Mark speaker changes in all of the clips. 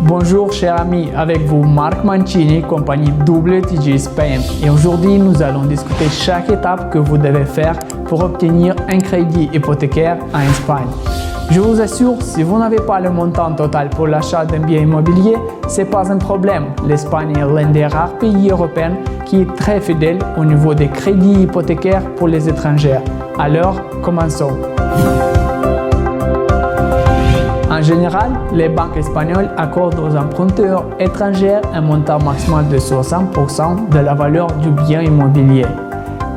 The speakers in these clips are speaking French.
Speaker 1: Bonjour chers amis, avec vous Marc Mancini, compagnie WTG Spain. Et aujourd'hui, nous allons discuter chaque étape que vous devez faire pour obtenir un crédit hypothécaire en Espagne. Je vous assure, si vous n'avez pas le montant total pour l'achat d'un bien immobilier, ce n'est pas un problème. L'Espagne est l'un des rares pays européens qui est très fidèle au niveau des crédits hypothécaires pour les étrangers. Alors, commençons. En général, les banques espagnoles accordent aux emprunteurs étrangers un montant maximal de 60% de la valeur du bien immobilier.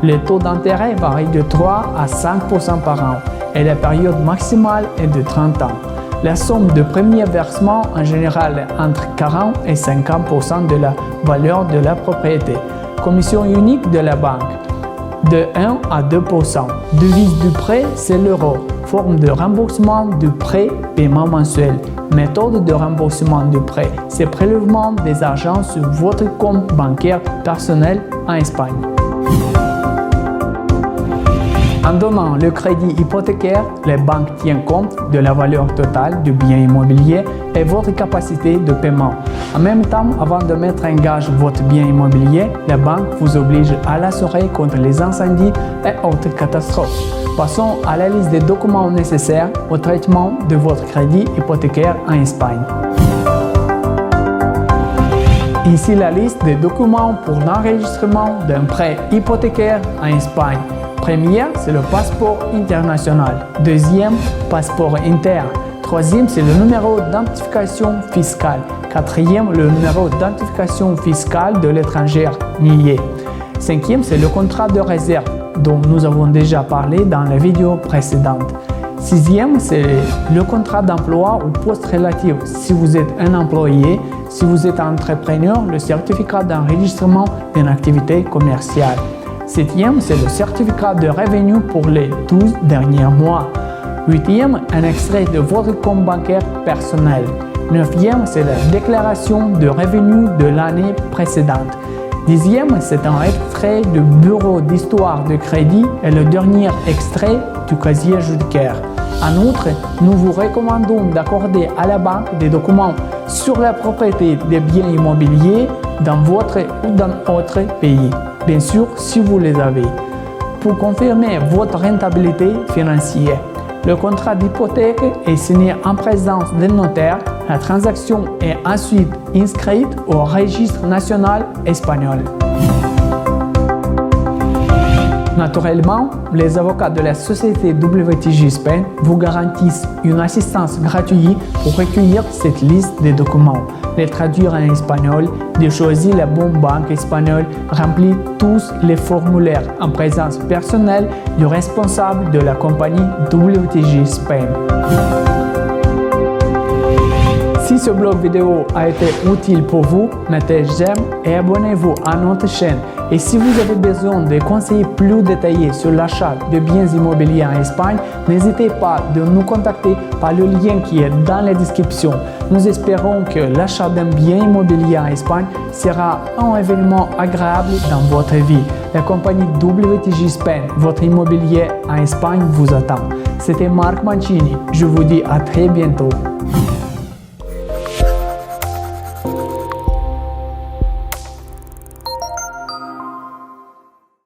Speaker 1: Le taux d'intérêt varie de 3 à 5% par an et la période maximale est de 30 ans. La somme de premier versement en général est entre 40 et 50% de la valeur de la propriété. Commission unique de la banque de 1 à 2%. Devise du prêt, c'est l'euro. Forme de remboursement du prêt, paiement mensuel. Méthode de remboursement du prêt, c'est prélèvement des argents sur votre compte bancaire personnel en Espagne. En donnant le crédit hypothécaire, les banques tiennent compte de la valeur totale du bien immobilier et votre capacité de paiement. En même temps, avant de mettre en gage votre bien immobilier, la banque vous oblige à l'assurer contre les incendies et autres catastrophes. Passons à la liste des documents nécessaires au traitement de votre crédit hypothécaire en Espagne. Ici la liste des documents pour l'enregistrement d'un prêt hypothécaire en Espagne. Première, c'est le passeport international. Deuxième, passeport interne. Troisième, c'est le numéro d'identification fiscale. Quatrième, le numéro d'identification fiscale de l'étranger nié. Cinquième, c'est le contrat de réserve dont nous avons déjà parlé dans la vidéo précédente. Sixième, c'est le contrat d'emploi ou poste relatif si vous êtes un employé. Si vous êtes un entrepreneur, le certificat d'enregistrement d'une activité commerciale. Septième, c'est le certificat de revenu pour les 12 derniers mois. Huitième, un extrait de votre compte bancaire personnel. Neuvième, c'est la déclaration de revenus de l'année précédente. Dixième, c'est un extrait du bureau d'histoire de crédit et le dernier extrait du casier judiciaire. En outre, nous vous recommandons d'accorder à la banque des documents sur la propriété des biens immobiliers dans votre ou dans votre pays. Bien sûr, si vous les avez. Pour confirmer votre rentabilité financière, le contrat d'hypothèque est signé en présence d'un notaire. La transaction est ensuite inscrite au registre national espagnol. Naturellement, les avocats de la société WTG Spain vous garantissent une assistance gratuite pour recueillir cette liste de documents, les traduire en espagnol, de choisir la bonne banque espagnole, remplir tous les formulaires en présence personnelle du responsable de la compagnie WTG Spain. Si ce blog vidéo a été utile pour vous, mettez j'aime et abonnez-vous à notre chaîne. Et si vous avez besoin de conseils plus détaillés sur l'achat de biens immobiliers en Espagne, n'hésitez pas de nous contacter par le lien qui est dans la description. Nous espérons que l'achat d'un bien immobilier en Espagne sera un événement agréable dans votre vie. La compagnie WTG Spain, votre immobilier en Espagne vous attend. C'était Marc Mancini. Je vous dis à très bientôt.